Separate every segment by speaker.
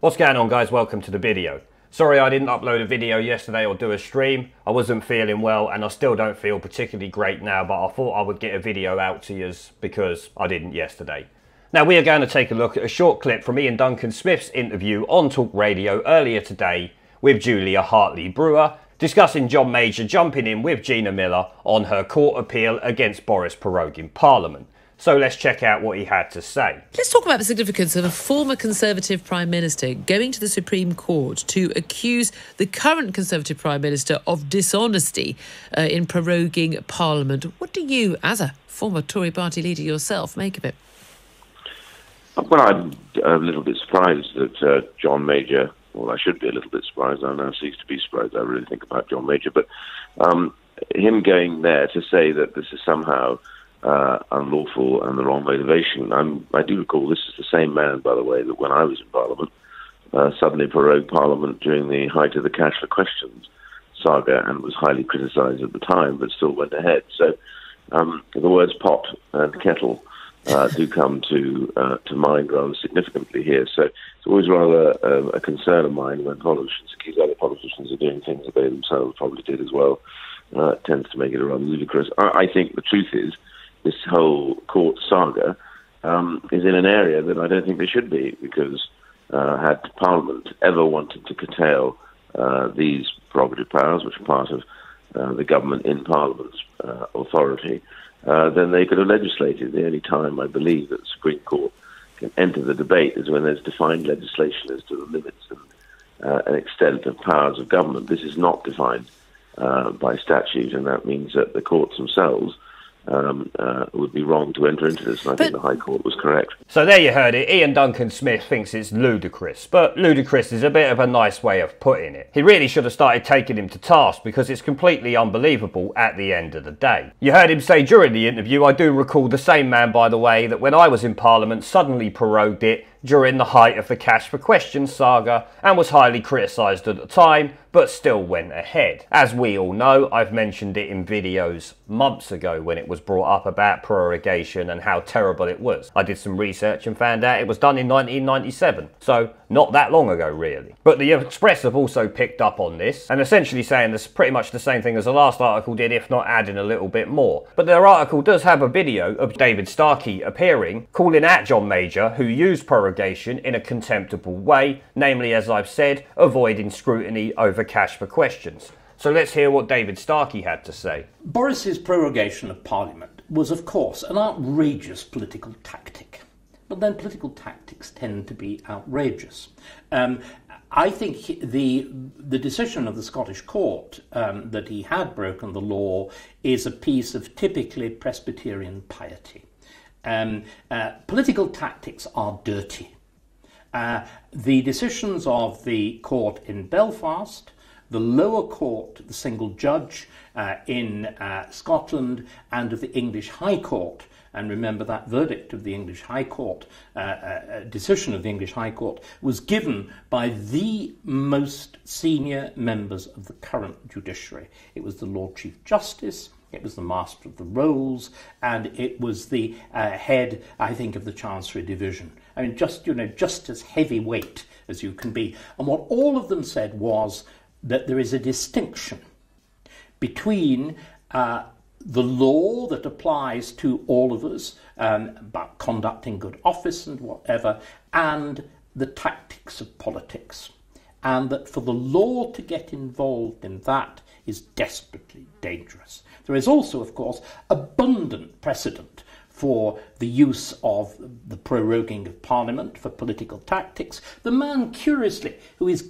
Speaker 1: What's going on, guys? Welcome to the video. Sorry I didn't upload a video yesterday or do a stream. I wasn't feeling well and I still don't feel particularly great now, but I thought I would get a video out to you because I didn't yesterday. Now we are going to take a look at a short clip from Ian Duncan Smith's interview on Talk Radio earlier today with Julia Hartley-Brewer, discussing John Major jumping in with Gina Miller on her court appeal against Boris proroguing Parliament. So let's check out what he had to say.
Speaker 2: Let's talk about the significance of a former Conservative Prime Minister going to the Supreme Court to accuse the current Conservative Prime Minister of dishonesty in proroguing Parliament. What do you, as a former Tory party leader yourself, make of it?
Speaker 3: Well, I'm a little bit surprised that John Major, well, I should be a little bit surprised. I now cease to be surprised. I really think about John Major. But him going there to say that this is somehow unlawful and the wrong motivation. I do recall this is the same man, by the way, that when I was in Parliament, suddenly prorogued Parliament during the height of the Cash for Questions saga and was highly criticised at the time, but still went ahead. So the words pot and kettle do come to mind rather significantly here. So it's always rather a concern of mine when politicians accuse other politicians of doing things that they themselves probably did as well. It tends to make it rather ludicrous. I think the truth is, this whole court saga is in an area that I don't think they should be, because had Parliament ever wanted to curtail these prerogative powers, which are part of the government in Parliament's authority, then they could have legislated. The only time I believe that the Supreme Court can enter the debate is when there's defined legislation as to the limits and extent of powers of government. This is not defined by statute, and that means that the courts themselves would be wrong to enter into this, and I think the High Court was correct.
Speaker 1: So there you heard it. Ian Duncan Smith thinks it's ludicrous, but ludicrous is a bit of a nice way of putting it. He really should have started taking him to task, because it's completely unbelievable at the end of the day. You heard him say during the interview, I do recall the same man, by the way, that when I was in Parliament suddenly prorogued it during the height of the Cash for Questions saga and was highly criticised at the time, but still went ahead. As we all know, I've mentioned it in videos months ago when it was brought up about prorogation and how terrible it was. I did some research and found out it was done in 1997, so not that long ago really. But the Express have also picked up on this and essentially saying this pretty much the same thing as the last article did, if not adding a little bit more. But their article does have a video of David Starkey appearing, calling out John Major, who used prorogation in a contemptible way, namely, as I've said, avoiding scrutiny over Cash for Questions. So let's hear what David Starkey had to say.
Speaker 4: Boris's prorogation of Parliament was, of course, an outrageous political tactic. But then political tactics tend to be outrageous. I think the decision of the Scottish court that he had broken the law is a piece of typically Presbyterian piety. Political tactics are dirty. The decisions of the court in Belfast, the lower court, the single judge in Scotland, and of the English High Court, and remember that verdict of the English High Court, decision of the English High Court, was given by the most senior members of the current judiciary. It was the Lord Chief Justice, it was the Master of the Rolls, and it was the head, I think, of the Chancery Division. I mean, just as heavyweight as you can be. And what all of them said was that there is a distinction between the law that applies to all of us about conducting good office and whatever, and the tactics of politics. And that for the law to get involved in that is desperately dangerous. There is also, of course, abundant precedent for the use of the proroguing of Parliament for political tactics. The man, curiously, who is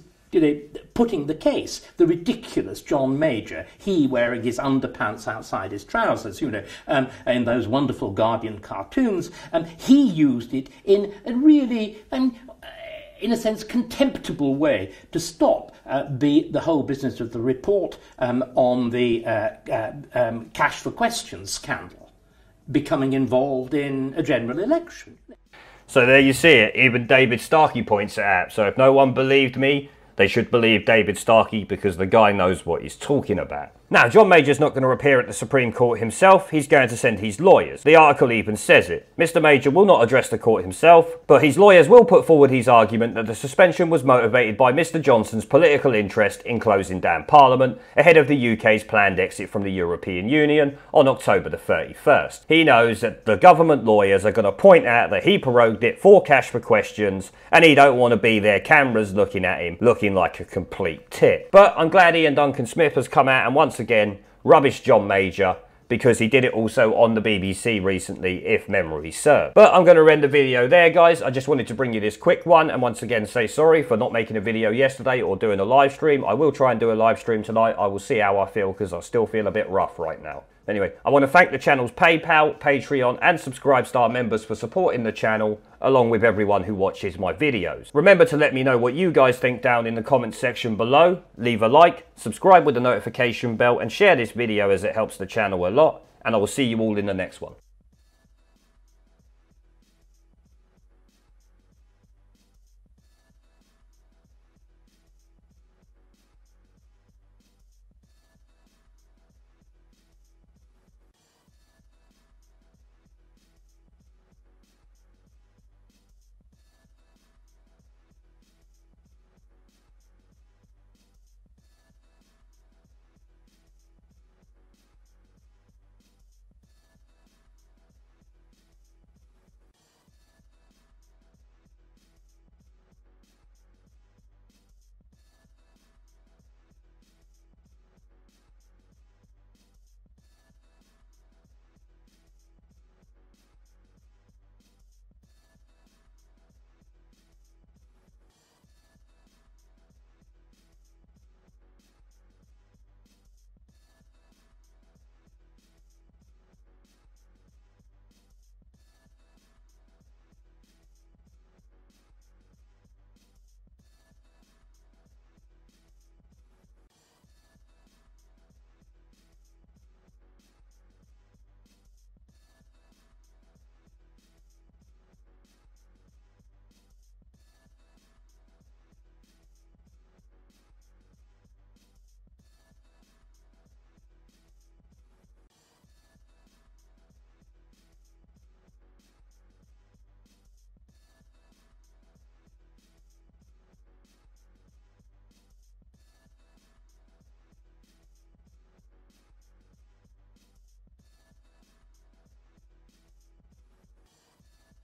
Speaker 4: putting the case, the ridiculous John Major, he wearing his underpants outside his trousers, in those wonderful Guardian cartoons, he used it in a really, in a sense, contemptible way to stop the whole business of the report on the Cash for Questions scandal becoming involved in a general election.
Speaker 1: So there you see it. Even David Starkey points it out. So if no one believed me, they should believe David Starkey, because the guy knows what he's talking about. Now, John Major's not going to appear at the Supreme Court himself, he's going to send his lawyers. The article even says it. Mr Major will not address the court himself, but his lawyers will put forward his argument that the suspension was motivated by Mr Johnson's political interest in closing down Parliament ahead of the UK's planned exit from the European Union on October the 31st. He knows that the government lawyers are going to point out that he prorogued it for cash for questions, and he don't want to be their cameras looking at him looking like a complete tit. But I'm glad Iain Duncan Smith has come out and once again rubbish John Major, because he did it also on the BBC recently, if memory serves. But I'm going to end the video there, guys. I just wanted to bring you this quick one, and once again say sorry for not making a video yesterday or doing a live stream. I will try and do a live stream tonight. I will see how I feel, because I still feel a bit rough right now. Anyway, I want to thank the channel's PayPal, Patreon and Subscribe Star members for supporting the channel, along with everyone who watches my videos. Remember to let me know what you guys think down in the comments section below. Leave a like, subscribe with the notification bell and share this video as it helps the channel a lot. And I will see you all in the next one.